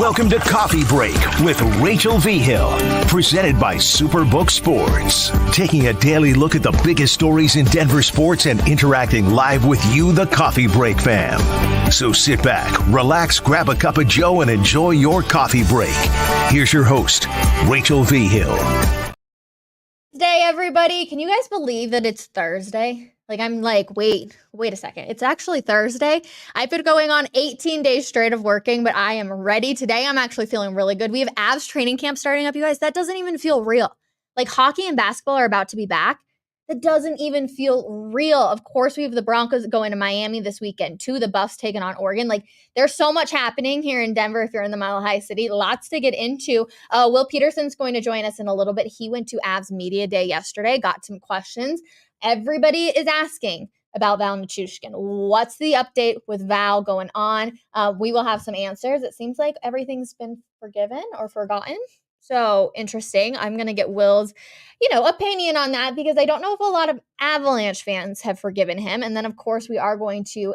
Welcome to Coffee Break with Rachel V. Hill, presented by Superbook Sports. Taking a daily look at the biggest stories in Denver sports and interacting live with you, the Coffee Break fam. So sit back, relax, grab a cup of joe, and enjoy your coffee break. Here's your host, Rachel V. Hill. Today, everybody, can you guys believe that it's Thursday? I'm like, wait a second. It's actually Thursday. I've been going on 18 days straight of working, but I am ready. Today, I'm actually feeling really good. We have Avs training camp starting up, you guys. That doesn't even feel real. Hockey and basketball are about to be back. That doesn't even feel real. Of course, we have the Broncos going to Miami this weekend, too. The Buffs taking on Oregon. There's so much happening here in Denver if you're in the Mile High City. Lots to get into. Will Peterson's going to join us in a little bit. He went to Avs Media Day yesterday, got some questions. Everybody is asking about Valeri Nichushkin. What's the update with Val going on? We will have some answers. It seems like everything's been forgiven or forgotten. So interesting. I'm going to get Will's, opinion on that because I don't know if a lot of Avalanche fans have forgiven him. And then, of course, we are going to,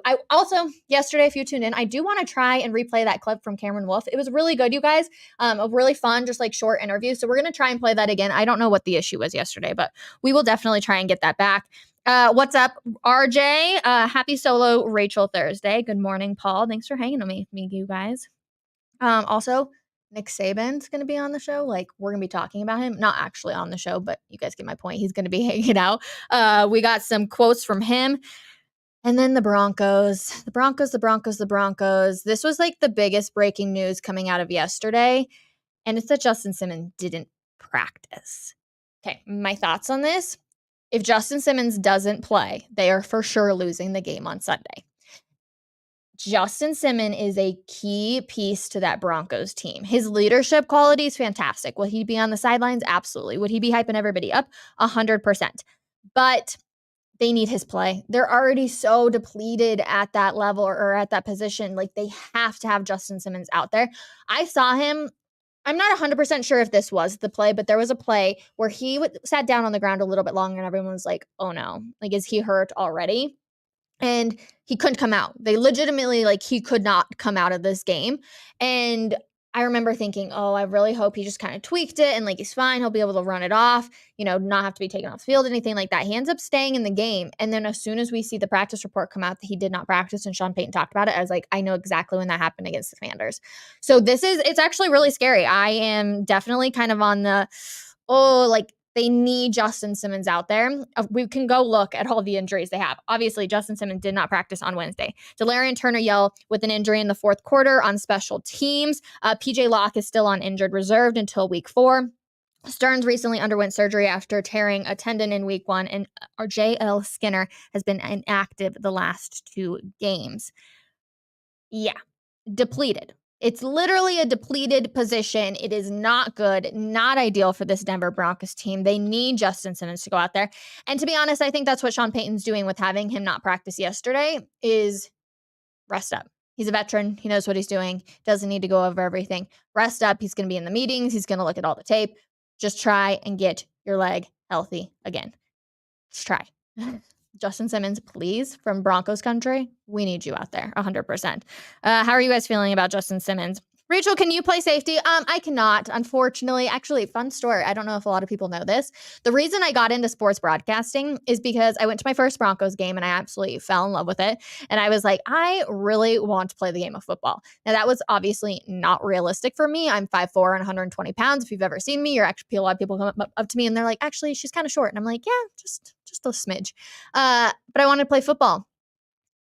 yesterday, if you tuned in, I do want to try and replay that clip from Cameron Wolfe. It was really good, you guys. A really fun, just short interview. So we're going to try and play that again. I don't know what the issue was yesterday, but we will definitely try and get that back. What's up, RJ? Happy solo Rachel Thursday. Good morning, Paul. Thanks for hanging with me, you guys. Also, Nick Saban's going to be on the show. We're going to be talking about him. Not actually on the show, but you guys get my point. He's going to be hanging out. We got some quotes from him. And then the Broncos. This was the biggest breaking news coming out of yesterday. And it's that Justin Simmons didn't practice. Okay, my thoughts on this. If Justin Simmons doesn't play, they are for sure losing the game on Sunday. Justin Simmons is a key piece to that Broncos team. His leadership quality is fantastic. Will he be on the sidelines? Absolutely. Would he be hyping everybody up? 100%. But they need his play. They're already so depleted at that level or at that position. They have to have Justin Simmons out there. I saw him. I'm not 100% sure if this was the play, but there was a play where he sat down on the ground a little bit longer and everyone was like, oh no, is he hurt already? And he couldn't come out. They legitimately, he could not come out of this game. And I remember thinking, oh, I really hope he just kind of tweaked it and he's fine. He'll be able to run it off, not have to be taken off the field, anything like that. He ends up staying in the game. And then as soon as we see the practice report come out that he did not practice and Sean Payton talked about it, I was like, I know exactly when that happened against the Commanders. So it's actually really scary. I am definitely kind of on the, they need Justin Simmons out there. We can go look at all the injuries they have. Obviously, Justin Simmons did not practice on Wednesday. Delarian Turner-Yell with an injury in the fourth quarter on special teams. PJ Locke is still on injured reserve until week 4. Stearns recently underwent surgery after tearing a tendon in week 1, and our J.L. Skinner has been inactive the last 2 games. Yeah, depleted. It's literally a depleted position. It is not good, not ideal for this Denver Broncos team. They need Justin Simmons to go out there. And to be honest, I think that's what Sean Payton's doing with having him not practice yesterday is rest up. He's a veteran. He knows what he's doing. Doesn't need to go over everything. Rest up. He's going to be in the meetings. He's going to look at all the tape. Just try and get your leg healthy again. Just try. Justin Simmons, please, from Broncos country, we need you out there, 100%. How are you guys feeling about Justin Simmons? Rachel, can you play safety? I cannot, unfortunately. Actually, fun story. I don't know if a lot of people know this. The reason I got into sports broadcasting is because I went to my first Broncos game and I absolutely fell in love with it. And I was like, I really want to play the game of football. Now, that was obviously not realistic for me. I'm 5'4" and 120 pounds. If you've ever seen me, a lot of people come up to me and they're like, actually, she's kind of short. And I'm like, yeah, just a smidge. But I wanted to play football.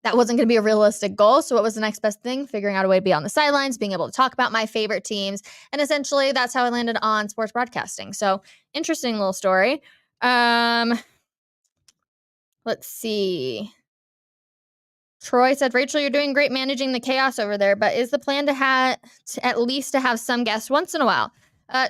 That wasn't going to be a realistic goal. So what was the next best thing? Figuring out a way to be on the sidelines, being able to talk about my favorite teams. And essentially that's how I landed on sports broadcasting. So interesting little story. Let's see. Troy said, Rachel, you're doing great managing the chaos over there, but is the plan to have at least to have some guests once in a while?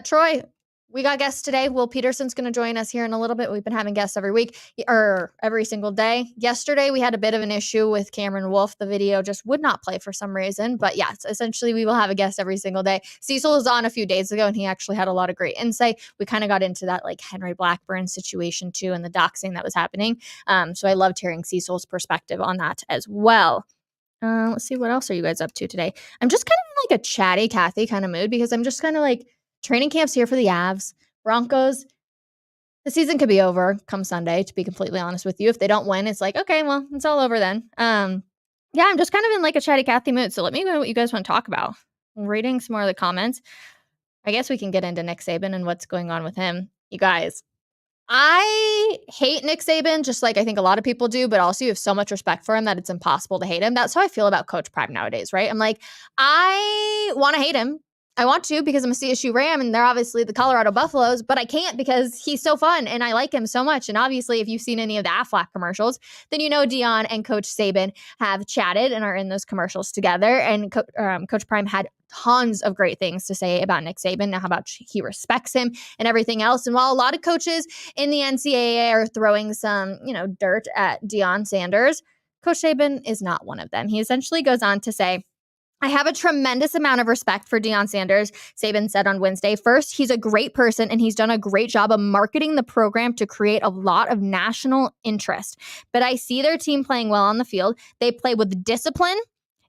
Troy, we got guests today. Will Peterson's going to join us here in a little bit. We've been having guests every week or every single day. Yesterday, we had a bit of an issue with Cameron Wolfe. The video just would not play for some reason. But yes, essentially, we will have a guest every single day. Cecil was on a few days ago, and he actually had a lot of great insight. We kind of got into that Henry Blackburn situation, too, and the doxing that was happening. So I loved hearing Cecil's perspective on that as well. Let's see, what else are you guys up to today? I'm just kind of in like a chatty Cathy kind of mood because I'm just kind of like training camp's here for the Avs. Broncos, the season could be over come Sunday, to be completely honest with you. If they don't win, it's like, okay, well, it's all over then. Yeah, I'm just kind of in like a chatty Cathy mood. So let me know what you guys want to talk about. I'm reading some more of the comments. I guess we can get into Nick Saban and what's going on with him. You guys, I hate Nick Saban, just like I think a lot of people do, but also you have so much respect for him that it's impossible to hate him. That's how I feel about Coach Prime nowadays, right? I'm like, I want to hate him. I want to because I'm a CSU Ram and they're obviously the Colorado Buffaloes, but I can't because he's so fun and I like him so much. And obviously, if you've seen any of the Aflac commercials, then you know Dion and Coach Saban have chatted and are in those commercials together. And Coach Prime had tons of great things to say about Nick Saban, how about he respects him and everything else. And while a lot of coaches in the NCAA are throwing some, dirt at Deion Sanders, Coach Saban is not one of them. He essentially goes on to say, I have a tremendous amount of respect for Deion Sanders, Saban said on Wednesday. First, he's a great person and he's done a great job of marketing the program to create a lot of national interest. But I see their team playing well on the field. They play with discipline.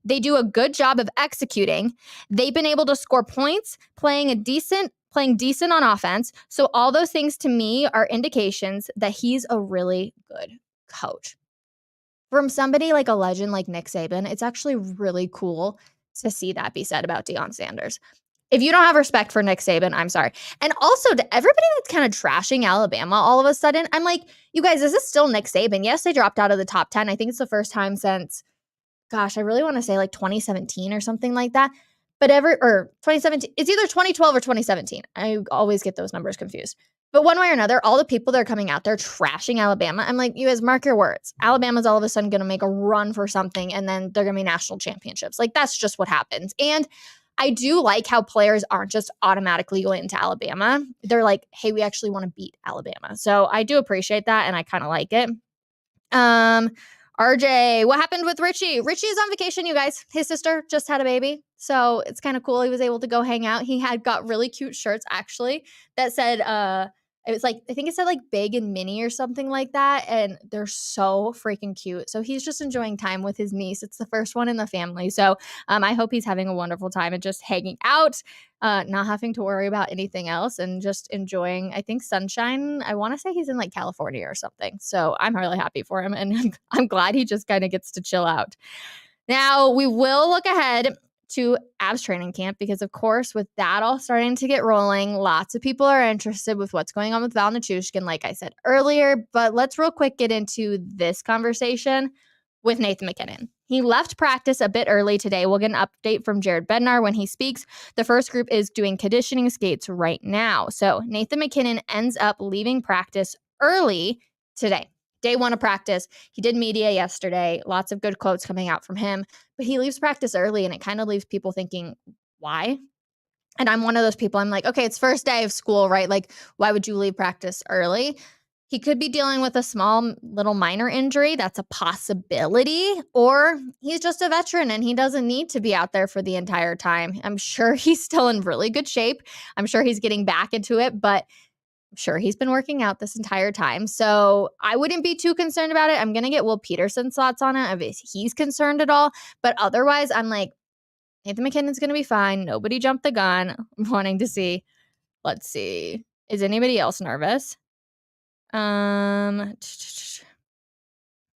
They do a good job of executing. They've been able to score points, playing decent on offense. So all those things to me are indications that he's a really good coach. From somebody like a legend like Nick Saban, it's actually really cool to see that be said about Deion Sanders. If you don't have respect for Nick Saban, I'm sorry. And also to everybody that's kind of trashing Alabama all of a sudden, I'm like, you guys, is this still Nick Saban? Yes, they dropped out of the top 10. I think it's the first time since, gosh, I really want to say like 2017 or something like that. But 2017, it's either 2012 or 2017. I always get those numbers confused. But one way or another, all the people that are coming out there trashing Alabama, I'm like, you guys mark your words. Alabama's all of a sudden going to make a run for something, and then they're going to be national championships. Like, that's just what happens. And I do like how players aren't just automatically going into Alabama. They're like, hey, we actually want to beat Alabama. So I do appreciate that, and I kind of like it. RJ, what happened with Richie? Richie is on vacation, you guys. His sister just had a baby. So it's kind of cool. He was able to go hang out. He had got really cute shirts actually that said, it was like, I think it said like big and mini or something like that. And they're so freaking cute. So he's just enjoying time with his niece. It's the first one in the family. So I hope he's having a wonderful time and just hanging out, not having to worry about anything else and just enjoying, I think, sunshine. I want to say he's in like California or something. So I'm really happy for him. And I'm glad he just kind of gets to chill out. Now we will look ahead to Avs training camp because, of course, with that all starting to get rolling, lots of people are interested with what's going on with Valeri Nichushkin, like I said earlier. But let's real quick get into this conversation with Nathan MacKinnon. He left practice a bit early today. We'll get an update from Jared Bednar when he speaks. The first group is doing conditioning skates right now. So Nathan MacKinnon ends up leaving practice early today. Day one of practice. He did media yesterday. Lots of good quotes coming out from him. But he leaves practice early, and it kind of leaves people thinking, why? And I'm one of those people. I'm like, okay, it's first day of school, right? Like, why would you leave practice early? He could be dealing with a small little minor injury. That's a possibility. Or he's just a veteran and he doesn't need to be out there for the entire time. I'm sure he's still in really good shape. I'm sure he's getting back into it, but I'm sure he's been working out this entire time. So I wouldn't be too concerned about it. I'm going to get Will Peterson's thoughts on it if he's concerned at all. But otherwise, I'm like, Nathan MacKinnon's going to be fine. Nobody jumped the gun. I'm wanting to see. Let's see. Is anybody else nervous? No?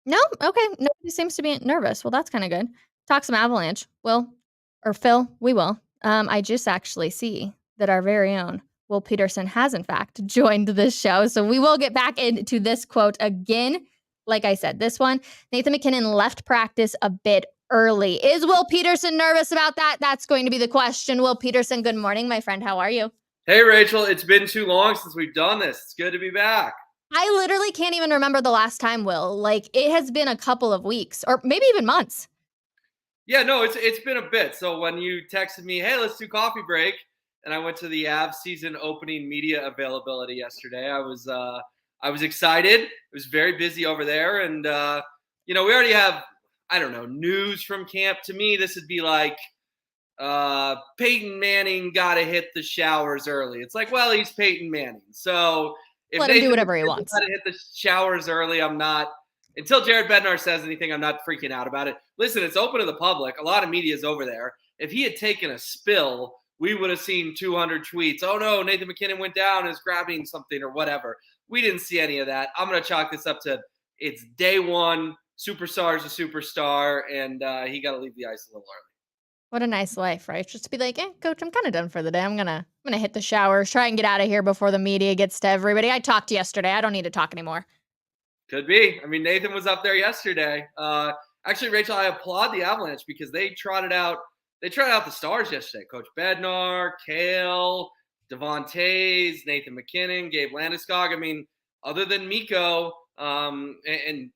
Okay. Nobody seems to be nervous. Well, that's kind of good. Talk some Avalanche. Phil, we will. I just actually see that our very own Will Peterson has, in fact, joined this show. So we will get back into this quote again. Like I said, this one, Nathan MacKinnon left practice a bit early. Is Will Peterson nervous about that? That's going to be the question. Will Peterson, good morning, my friend. How are you? Hey, Rachel. It's been too long since we've done this. It's good to be back. I literally can't even remember the last time, Will. Like, it has been a couple of weeks or maybe even months. Yeah, no, it's been a bit. So when you texted me, hey, let's do coffee break, and I went to the Avs season opening media availability yesterday, I was excited. It was very busy over there, and we already have, I don't know, news from camp. To me, this would be like Peyton Manning got to hit the showers early. It's like, well, he's Peyton Manning, so if let him do whatever he wants. Got to hit the showers early, I'm not until Jared Bednar says anything, I'm not freaking out about it. Listen, it's open to the public. A lot of media is over there. If he had taken a spill, we would have seen 200 tweets. Oh no, Nathan McKinnon went down, is grabbing something or whatever. We didn't see any of that. I'm going to chalk this up to it's day one. Superstar's a superstar, and he got to leave the ice a little early. What a nice life, right? Just to be like, coach, I'm kind of done for the day. I'm gonna hit the showers, try and get out of here before the media gets to everybody. I talked yesterday. I don't need to talk anymore. Could be. I mean, Nathan was up there yesterday. Actually, Rachel, I applaud the Avalanche because they trotted out the stars yesterday. Coach Bednar, Kale, Devon Toews, Nathan McKinnon, Gabe Landeskog. I mean, other than Mikko and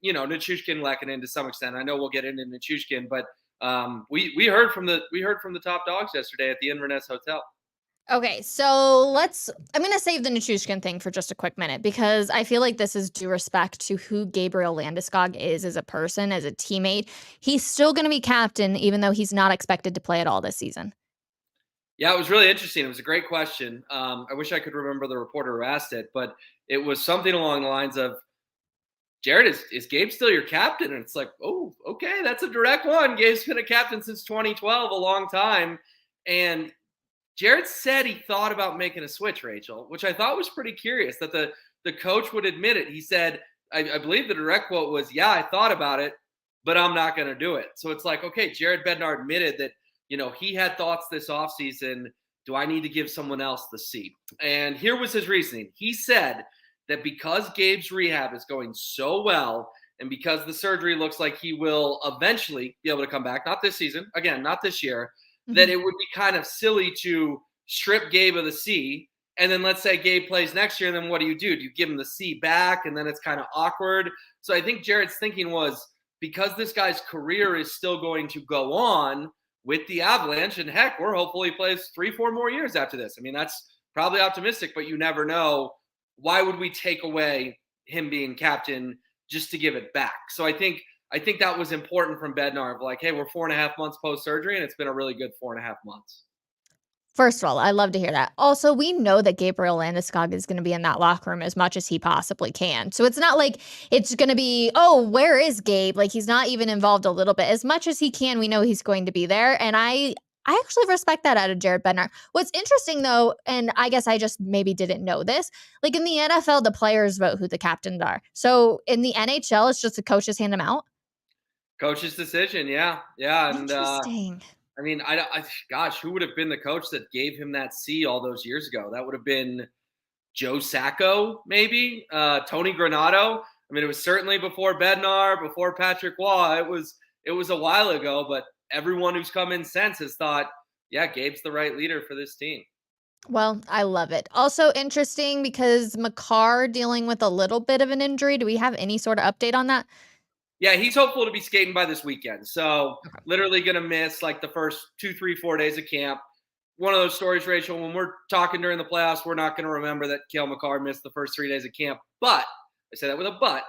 Nichushkin Lehkonen to some extent. I know we'll get into Nichushkin, but we heard from the top dogs yesterday at the Inverness Hotel. Okay, so I'm going to save the Nichushkin thing for just a quick minute because I feel like this is due respect to who Gabriel Landeskog is as a person, as a teammate. He's still going to be captain even though he's not expected to play at all this season. Yeah, it was really interesting. It was a great question. I wish I could remember the reporter who asked it, but it was something along the lines of, Jared, is Gabe still your captain? And it's like, oh, okay, that's a direct one. Gabe's been a captain since 2012, a long time. And Jared said he thought about making a switch, Rachel, which I thought was pretty curious that the coach would admit it. He said, I believe the direct quote was, yeah, I thought about it, but I'm not going to do it. So it's like, okay, Jared Bednar admitted that, he had thoughts this offseason. Do I need to give someone else the seat? And here was his reasoning. He said that because Gabe's rehab is going so well and because the surgery looks like he will eventually be able to come back, not this season, again, not this year, that it would be kind of silly to strip Gabe of the C. And then let's say Gabe plays next year. And then what do? Do you give him the C back? And then it's kind of awkward. So I think Jared's thinking was because this guy's career is still going to go on with the Avalanche, and heck, we're hopeful he plays 3-4 more years after this. I mean, that's probably optimistic, but you never know. Why would we take away him being captain just to give it back? So I think that was important from Bednar of like, hey, we're 4.5 months post-surgery, and it's been a really good 4.5 months. First of all, I love to hear that. Also, we know that Gabriel Landeskog is going to be in that locker room as much as he possibly can. So it's not like it's going to be, oh, where is Gabe? Like he's not even involved a little bit. As much as he can, we know he's going to be there. And I actually respect that out of Jared Bednar. What's interesting though, and I guess I just maybe didn't know this, like in the NFL, the players vote who the captains are. So in the NHL, it's just the coaches hand them out? Coach's decision, yeah. And interesting. I mean, gosh, who would have been the coach that gave him that C all those years ago? That would have been Joe Sacco, maybe Tony Granato. I mean, it was certainly before Bednar, before Patrick Waugh. It was a while ago, but everyone who's come in since has thought, yeah, Gabe's the right leader for this team. Well, I love it. Also interesting because Makar dealing with a little bit of an injury. Do we have any sort of update on that? Yeah, he's hopeful to be skating by this weekend. So literally going to miss like the first 2, 3, 4 days of camp. One of those stories, Rachel, when we're talking during the playoffs, we're not going to remember that Cale Makar missed the first 3 days of camp. But I say that with a but.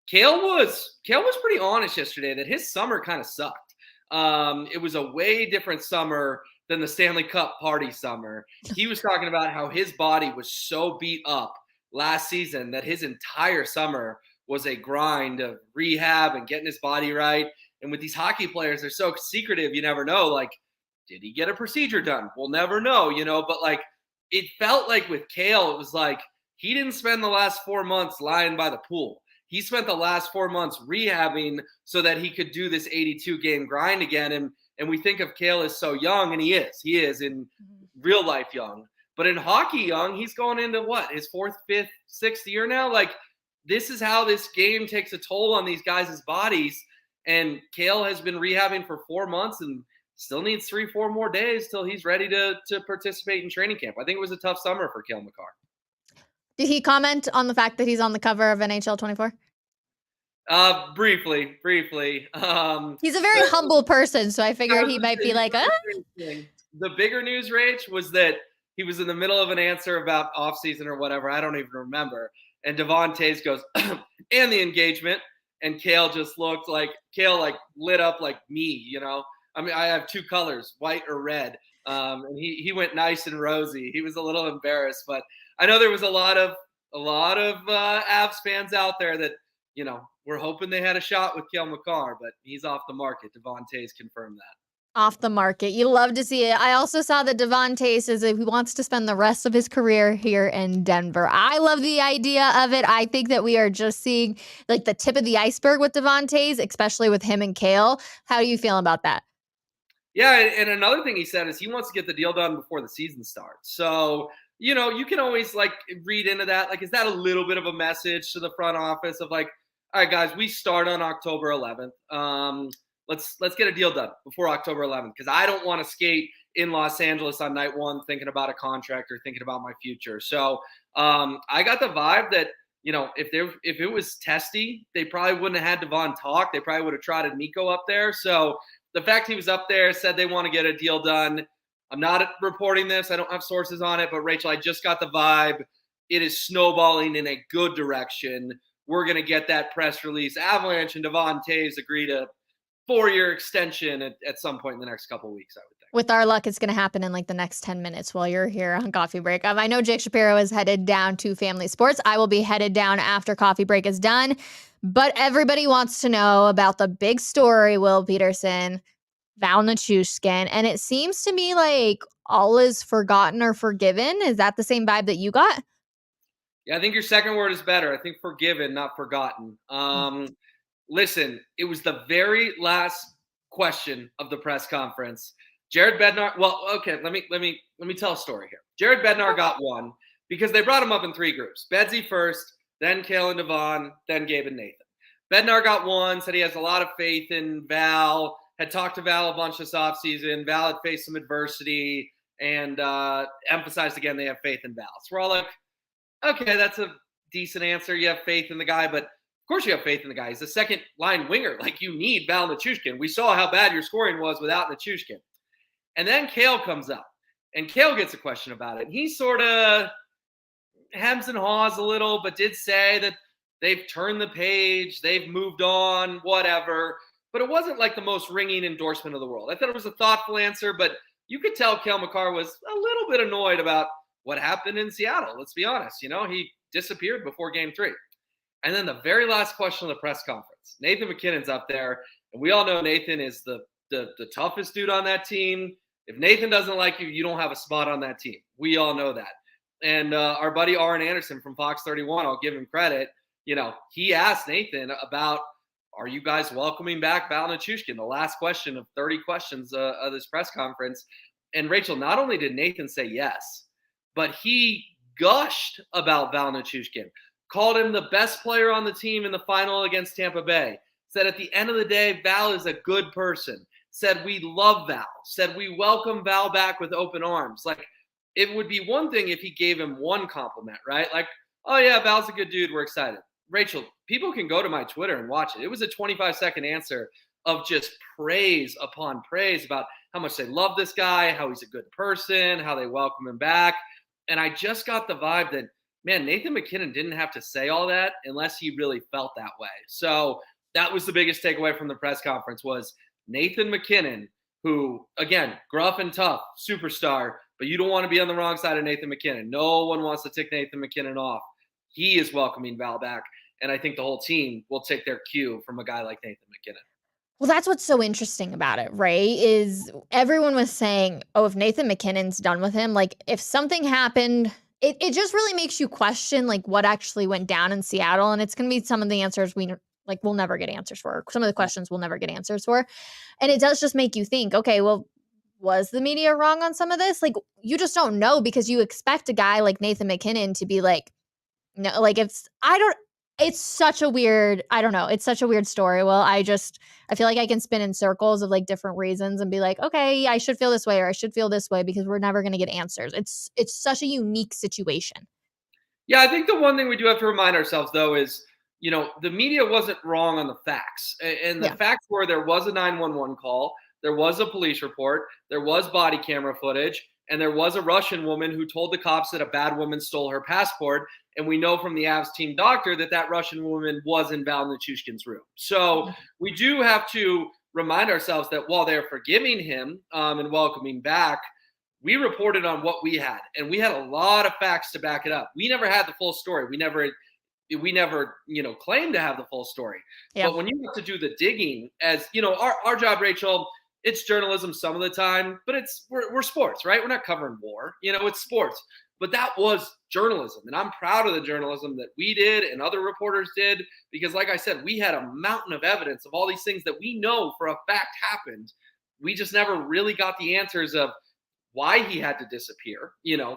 Cale was pretty honest yesterday that his summer kind of sucked. It was a way different summer than the Stanley Cup party summer. He was talking about how his body was so beat up last season that his entire summer was a grind of rehab and getting his body right. And with these hockey players, they're so secretive. You never know, like, did he get a procedure done? We'll never know, but like, it felt like with Cale, it was like, he didn't spend the last 4 months lying by the pool. He spent the last 4 months rehabbing so that he could do this 82 game grind again. And we think of Cale as so young, and he is in real life young, but in hockey young, he's going into what, his 4th, 5th, 6th year now? Like, this is how this game takes a toll on these guys' bodies. And Cale has been rehabbing for 4 months and still needs 3-4 more days till he's ready to participate in training camp. I think it was a tough summer for Cale Makar. Did he comment on the fact that he's on the cover of NHL 24? Briefly. He's a very humble person, so I figured he might be like, The bigger news, Rach, was that he was in the middle of an answer about offseason or whatever. I don't even remember. And Devon Toews goes, and the engagement. And Cale just looked like, lit up like me, I mean, I have 2 colors, white or red. And he went nice and rosy. He was a little embarrassed, but I know there was a lot of Avs fans out there that we're hoping they had a shot with Cale Makar, but he's off the market. Devontae's confirmed that. Off the market. You love to see it. I also saw that Devontae says that he wants to spend the rest of his career here in Denver. I love the idea of it. I think that we are just seeing like the tip of the iceberg with Devontae's, especially with him and Cale. How do you feel about that? Yeah, and another thing he said is he wants to get the deal done before the season starts. So, you can always like read into that. Like, is that a little bit of a message to the front office of like, all right, guys, we start on October 11th. Let's get a deal done before October 11th, because I don't want to skate in Los Angeles on night one thinking about a contract or thinking about my future. So I got the vibe that if it was testy, they probably wouldn't have had Devon talk. They probably would have trotted Nico up there. So the fact he was up there, said they want to get a deal done. I'm not reporting this. I don't have sources on it, but Rachel, I just got the vibe. It is snowballing in a good direction. We're going to get that press release. Avalanche and Devontae's agree to 4-year extension at some point in the next couple of weeks, I would think. With our luck, it's going to happen in like the next 10 minutes while you're here on Coffee Break. I know Jake Shapiro is headed down to Family Sports. I will be headed down after Coffee Break is done. But everybody wants to know about the big story, Will Peterson, Val Nichushkin. And it seems to me like all is forgotten or forgiven. Is that the same vibe that you got? Yeah, I think your second word is better. I think forgiven, not forgotten. Listen, it was the very last question of the press conference. Jared Bednar. Well, okay, let me tell a story here. Jared Bednar got one because they brought him up in 3 groups: Bedsy first, then Cale and Devon, then Gabe and Nathan. Bednar got one, said he has a lot of faith in Val. Had talked to Val a bunch this offseason. Val had faced some adversity and emphasized again they have faith in Val. So we're all like, okay, that's a decent answer. You have faith in the guy, but of course you have faith in the guy. He's a second line winger. Like, you need Val Nichushkin. We saw how bad your scoring was without Nichushkin. And then Cale comes up, and Cale gets a question about it. And he sort of hems and haws a little, but did say that they've turned the page, they've moved on, whatever. But it wasn't like the most ringing endorsement of the world. I thought it was a thoughtful answer, but you could tell Cale Makar was a little bit annoyed about what happened in Seattle. Let's be honest. He disappeared before Game 3. And then the very last question of the press conference, Nathan MacKinnon's up there, and we all know Nathan is the toughest dude on that team. If Nathan doesn't like you, you don't have a spot on that team. We all know that. And our buddy Aaron Anderson from Fox 31, I'll give him credit. He asked Nathan about, are you guys welcoming back Val Nichushkin? The last question of 30 questions of this press conference. And Rachel, not only did Nathan say yes, but he gushed about Val Nichushkin, called him the best player on the team in the final against Tampa Bay, said at the end of the day, Val is a good person, said we love Val, said we welcome Val back with open arms. Like, it would be one thing if he gave him one compliment, right? Like, oh yeah, Val's a good dude, we're excited. Rachel, people can go to my Twitter and watch it. It was a 25-second answer of just praise upon praise about how much they love this guy, how he's a good person, how they welcome him back. And I just got the vibe that, man, Nathan MacKinnon didn't have to say all that unless he really felt that way. So that was the biggest takeaway from the press conference, was Nathan MacKinnon, who, again, gruff and tough, superstar, but you don't want to be on the wrong side of Nathan MacKinnon. No one wants to tick Nathan MacKinnon off. He is welcoming Val back, and I think the whole team will take their cue from a guy like Nathan MacKinnon. Well, that's what's so interesting about it, right? Is everyone was saying, oh, if Nathan MacKinnon's done with him, like if something happened, it just really makes you question like what actually went down in Seattle. And it's going to be some of the answers we'll never get answers for. Some of the questions we'll never get answers for. And it does just make you think, okay, well, was the media wrong on some of this? Like, you just don't know, because you expect a guy like Nathan MacKinnon to be like, no, like it's such a weird, I don't know. It's such a weird story. Well, I feel like I can spin in circles of like different reasons and be like, okay, I should feel this way or I should feel this way, because we're never going to get answers. It's such a unique situation. Yeah, I think the one thing we do have to remind ourselves, though, is, the media wasn't wrong on the facts. And the facts were there was a 911 call, there was a police report, there was body camera footage, and there was a Russian woman who told the cops that a bad woman stole her passport. And we know from the Avs team doctor that Russian woman was in Val Nichushkin's room. So we do have to remind ourselves that while they're forgiving him and welcoming back, we reported on what we had. And we had a lot of facts to back it up. We never had the full story. We never we never, claim to have the full story. Yeah. But when you have to do the digging, as our job, Rachel, it's journalism some of the time, but we're sports, right? We're not covering war, it's sports. But that was journalism. And I'm proud of the journalism that we did and other reporters did, because like I said, we had a mountain of evidence of all these things that we know for a fact happened. We just never really got the answers of why he had to disappear,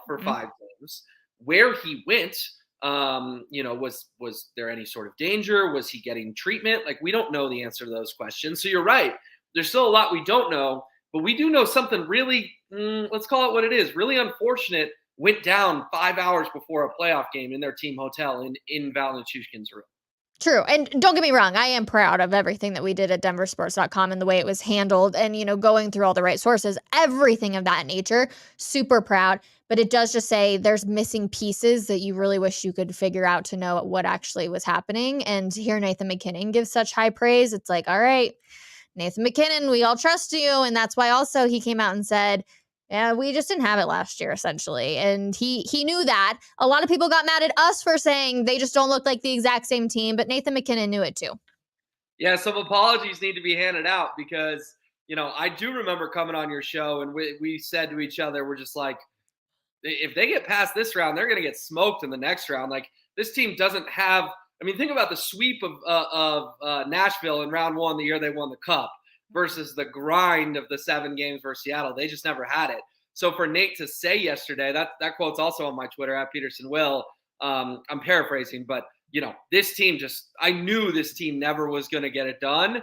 for 5 games, where he went. Was there any sort of danger? Was he getting treatment? Like, we don't know the answer to those questions. So you're right. There's still a lot we don't know, but we do know something really, let's call it what it is, really unfortunate went down 5 hours before a playoff game in their team hotel in Valeri Nichushkin's room. True. And don't get me wrong, I am proud of everything that we did at denversports.com and the way it was handled and, going through all the right sources, everything of that nature, super proud. But it does just say there's missing pieces that you really wish you could figure out to know what actually was happening. And to hear Nathan MacKinnon give such high praise, it's like, all right, Nathan MacKinnon, we all trust you. And that's why also he came out and said, yeah, we just didn't have it last year, essentially. And he knew that. A lot of people got mad at us for saying they just don't look like the exact same team, but Nathan MacKinnon knew it too. Yeah, some apologies need to be handed out because, I do remember coming on your show and we said to each other, we're just like, if they get past this round, they're going to get smoked in the next round. Like, this team doesn't have – think about the sweep of Nashville in round 1 the year they won the Cup versus the grind of the 7 games versus Seattle. They just never had it. So for Nate to say yesterday, that quote's also on my Twitter, @PetersonWill. I'm paraphrasing, but, this team I knew this team never was going to get it done.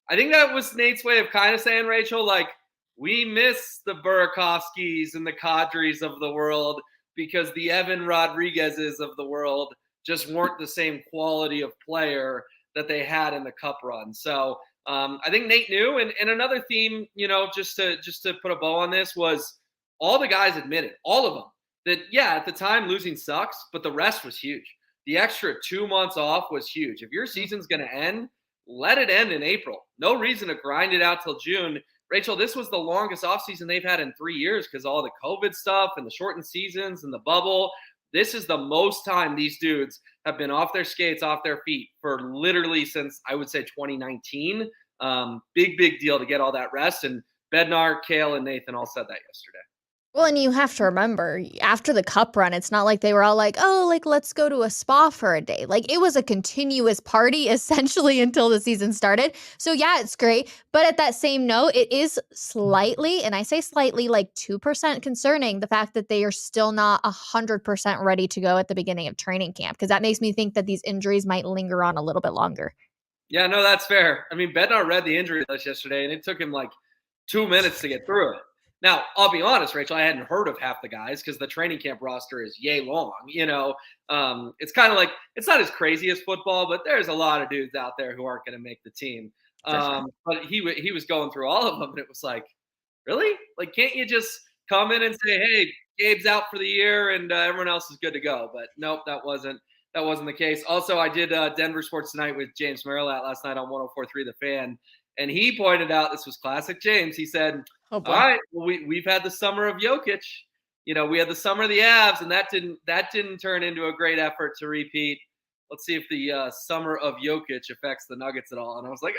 I think that was Nate's way of kind of saying, Rachel, like, we miss the Burakovskis and the Kadris of the world because the Evan Rodriguez's of the world just weren't the same quality of player that they had in the Cup run. So I think Nate knew. And another theme, just to put a bow on this, was all the guys admitted, all of them, that, yeah, at the time losing sucks, but the rest was huge. The extra 2 months off was huge. If your season's going to end, let it end in April. No reason to grind it out till June. Rachel, this was the longest offseason they've had in 3 years because all the COVID stuff and the shortened seasons and the bubble. This is the most time these dudes have been off their skates, off their feet for literally since, I would say, 2019. Big deal to get all that rest. And Bednar, Kale, and Nathan all said that yesterday. Well, and you have to remember, after the Cup run, it's not like they were all like, oh, like, let's go to a spa for a day. Like, it was a continuous party, essentially, until the season started. So, yeah, it's great. But at that same note, it is slightly, and I say slightly, like 2% concerning, the fact that they are still not 100% ready to go at the beginning of training camp, because that makes me think that these injuries might linger on a little bit longer. Yeah, no, that's fair. Bednar read the injury list yesterday, and it took him like 2 minutes to get through it. Now, I'll be honest, Rachel, I hadn't heard of half the guys because the training camp roster is yay long. It's kind of like, it's not as crazy as football, but there's a lot of dudes out there who aren't going to make the team. Sure. But he was going through all of them, and it was like, really? Like, can't you just come in and say, hey, Gabe's out for the year and everyone else is good to go? But nope, that wasn't the case. Also, I did Denver Sports Tonight with James Merrillat last night on 104.3 The Fan. And he pointed out, this was classic James. He said, all right, well, we've had the summer of Jokic. We had the summer of the Avs, and that didn't turn into a great effort to repeat. Let's see if the summer of Jokic affects the Nuggets at all. And I was like,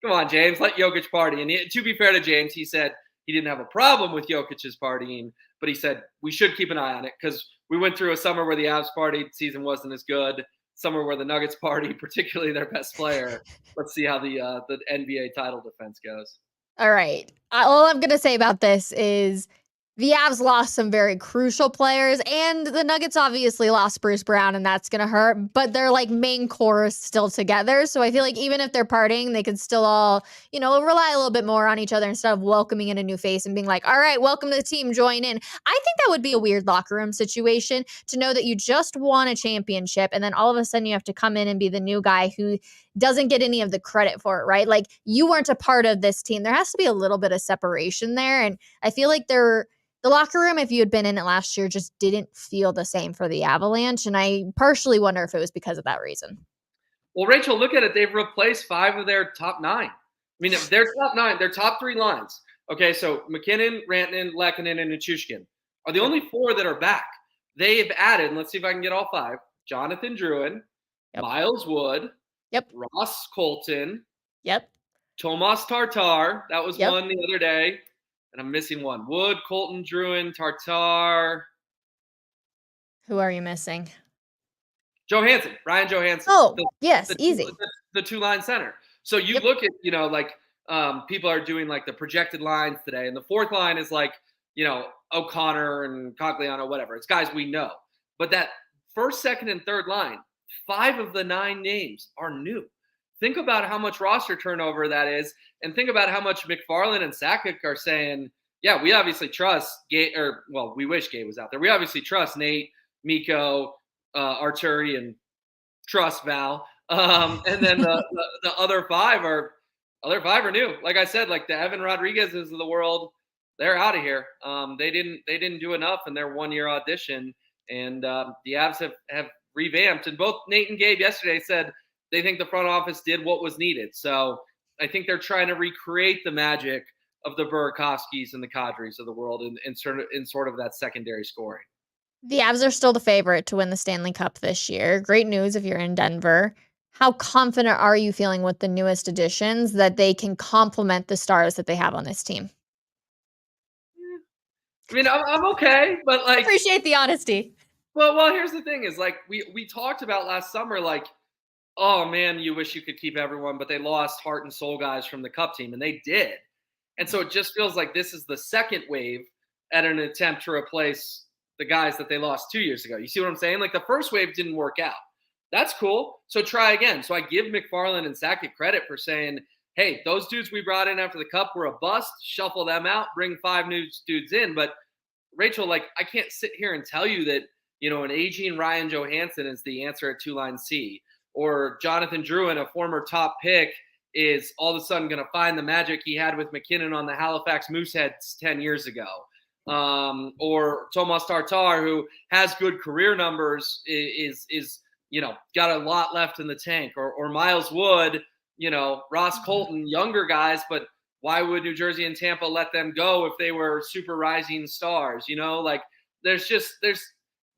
come on, James, let Jokic party. And to be fair to James, he said he didn't have a problem with Jokic's partying, but he said we should keep an eye on it because we went through a summer where the Avs partied, season wasn't as good. Summer where the Nuggets party, particularly their best player. Let's see how the NBA title defense goes. All right. All I'm going to say about this is the Avs lost some very crucial players, and the Nuggets obviously lost Bruce Brown, and that's going to hurt, but their main core is still together. So I feel like even if they're partying, they can still all, rely a little bit more on each other instead of welcoming in a new face and being like, all right, welcome to the team, join in. I think that would be a weird locker room situation to know that you just won a championship, and then all of a sudden you have to come in and be the new guy who doesn't get any of the credit for it, right? Like, you weren't a part of this team. There has to be a little bit of separation there, and I feel like the locker room, if you had been in it last year, just didn't feel the same for the Avalanche. And I partially wonder if it was because of that reason. Well, Rachel, look at it. They've replaced 5 of their top 9. Their top 9, their top 3 lines. Okay, so MacKinnon, Rantanen, Lehkonen, and Nichushkin are the only 4 that are back. They've added, and let's see if I can get all 5, Jonathan Druin, Yep. Miles Wood, Yep. Ross Colton, Yep. Tomas Tartar. That was Yep. one the other day. And I'm missing one. Wood, Colton, Druin, Tartar. Who are you missing? Johansson, Ryan Johansson. Oh, yes, the easy. the two-line center. So you Yep. look at, like people are doing like the projected lines today, and the fourth line is like, O'Connor and Cogliano, whatever. It's guys we know. But that first, second, and third line, 5 of the 9 names are new. Think about how much roster turnover that is, and think about how much McFarland and Sakic are saying, yeah, we obviously trust we wish Gabe was out there. We obviously trust Nate, Mikko, Arturi, and trust Val. And then the other 5 are new. Like I said, like the Evan Rodriguez's of the world, they're out of here. They didn't do enough in their 1-year audition, and the Avs have revamped. And both Nate and Gabe yesterday said they think the front office did what was needed. So I think they're trying to recreate the magic of the Burakovskis and the Kadris of the world in sort of that secondary scoring. The Avs are still the favorite to win the Stanley Cup this year. Great news if you're in Denver. How confident are you feeling with the newest additions that they can complement the stars that they have on this team? I mean, I'm okay, but like, appreciate the honesty. Well, here's the thing: is like we talked about last summer, like, oh man, you wish you could keep everyone, but they lost heart and soul guys from the Cup team, and they did. And so it just feels like this is the second wave at an attempt to replace the guys that they lost 2 years ago. You see what I'm saying? Like the first wave didn't work out. That's cool. So try again. So I give McFarland and Sakic credit for saying, hey, those dudes we brought in after the Cup were a bust. Shuffle them out, bring 5 new dudes in. But Rachel, like, I can't sit here and tell you that, an aging Ryan Johansson is the answer at 2-line C, or Jonathan Druin, a former top pick, is all of a sudden going to find the magic he had with McKinnon on the Halifax Mooseheads 10 years ago. Or Tomas Tartar, who has good career numbers, is got a lot left in the tank. Or Miles Wood, Ross Colton, younger guys, but why would New Jersey and Tampa let them go if they were super rising stars?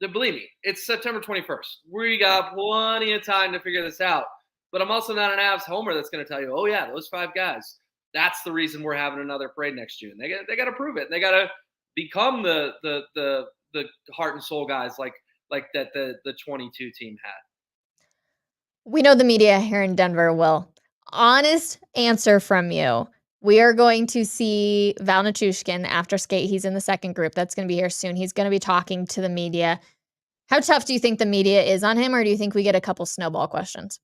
Believe me, it's September 21st. We got plenty of time to figure this out. But I'm also not an Avs homer that's going to tell you, oh yeah, those 5 guys, that's the reason we're having another parade next June. They got to prove it. They got to become the heart and soul guys like that the 22 team had. We know the media here in Denver will. Honest answer from you. We are going to see Valeri Nichushkin after skate. He's in the second group. That's going to be here soon. He's going to be talking to the media. How tough do you think the media is on him, or do you think we get a couple snowball questions?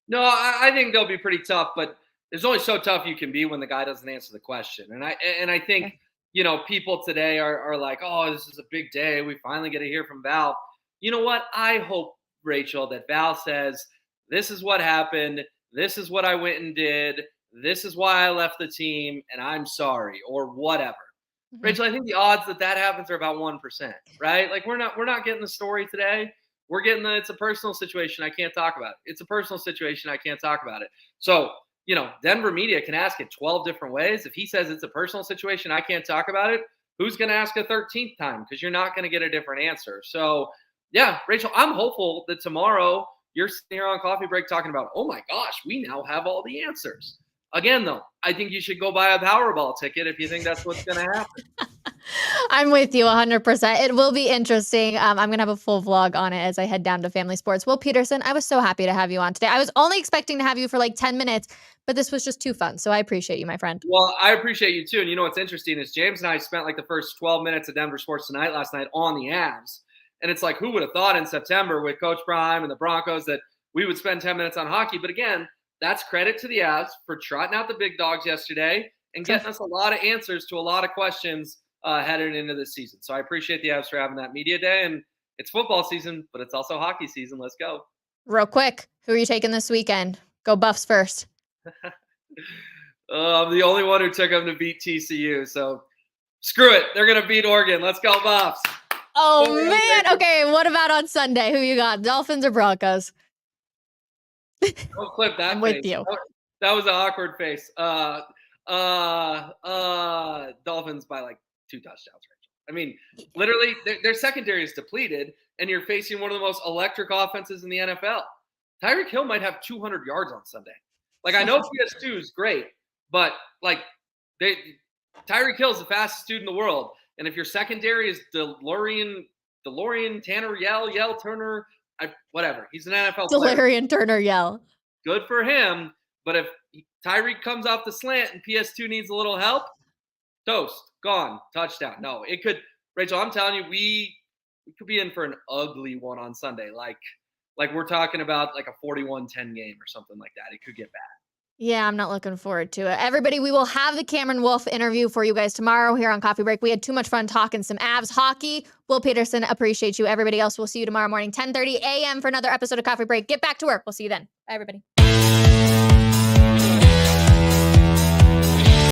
No, I think they'll be pretty tough, but there's only so tough you can be when the guy doesn't answer the question. And I think, people today are like, oh, this is a big day. We finally get to hear from Val. You know what? I hope, Rachel, that Val says, this is what happened. This is what I went and did. This is why I left the team, and I'm sorry, or whatever. Mm-hmm. Rachel, I think the odds that happens are about 1%, right? Like we're not getting the story today. We're getting it's a personal situation. I can't talk about it. It's a personal situation. I can't talk about it. So, Denver media can ask it 12 different ways. If he says it's a personal situation, I can't talk about it. Who's going to ask a 13th time? Because you're not going to get a different answer. So, yeah, Rachel, I'm hopeful that tomorrow you're sitting here on coffee break talking about, oh my gosh, we now have all the answers. Again, though, I think you should go buy a Powerball ticket if you think that's what's going to happen. I'm with you 100%. It will be interesting. I'm going to have a full vlog on it as I head down to Family Sports. Will Peterson, I was so happy to have you on today. I was only expecting to have you for like 10 minutes, but this was just too fun. So I appreciate you, my friend. Well, I appreciate you too. And what's interesting is James and I spent like the first 12 minutes of Denver Sports Tonight last night on the Avs. And it's like, who would have thought in September with Coach Prime and the Broncos that we would spend 10 minutes on hockey? But again, that's credit to the Avs for trotting out the big dogs yesterday and getting us a lot of answers to a lot of questions headed into this season. So I appreciate the Avs for having that media day. And it's football season, but it's also hockey season. Let's go. Real quick, who are you taking this weekend? Go Buffs first. I'm the only one who took them to beat TCU. So screw it. They're going to beat Oregon. Let's go Buffs. Oh, man. Okay, what about on Sunday? Who you got, Dolphins or Broncos? Don't clip that. I'm with you. That was an awkward face. Dolphins by like 2 touchdowns. I mean, literally, their secondary is depleted, and you're facing one of the most electric offenses in the NFL. Tyreek Hill might have 200 yards on Sunday. Like, I know PS2 is great, but like, Tyreek Hill is the fastest dude in the world, and if your secondary is DeLorean, Tanner, Yell, Turner, whatever, he's an NFL player. DeLorean, Turner, Yell. Good for him, but if Tyreek comes off the slant and PS2 needs a little help, toast, gone, touchdown. No, it could, Rachel, I'm telling you, we could be in for an ugly one on Sunday. Like we're talking about like a 41-10 game or something like that. It could get bad. Yeah, I'm not looking forward to it. Everybody, we will have the Cameron Wolfe interview for you guys tomorrow here on Coffee Break. We had too much fun talking some Avs hockey. Will Peterson, appreciate you. Everybody else, we'll see you tomorrow morning, 10:30 a.m. for another episode of Coffee Break. Get back to work. We'll see you then. Bye, everybody.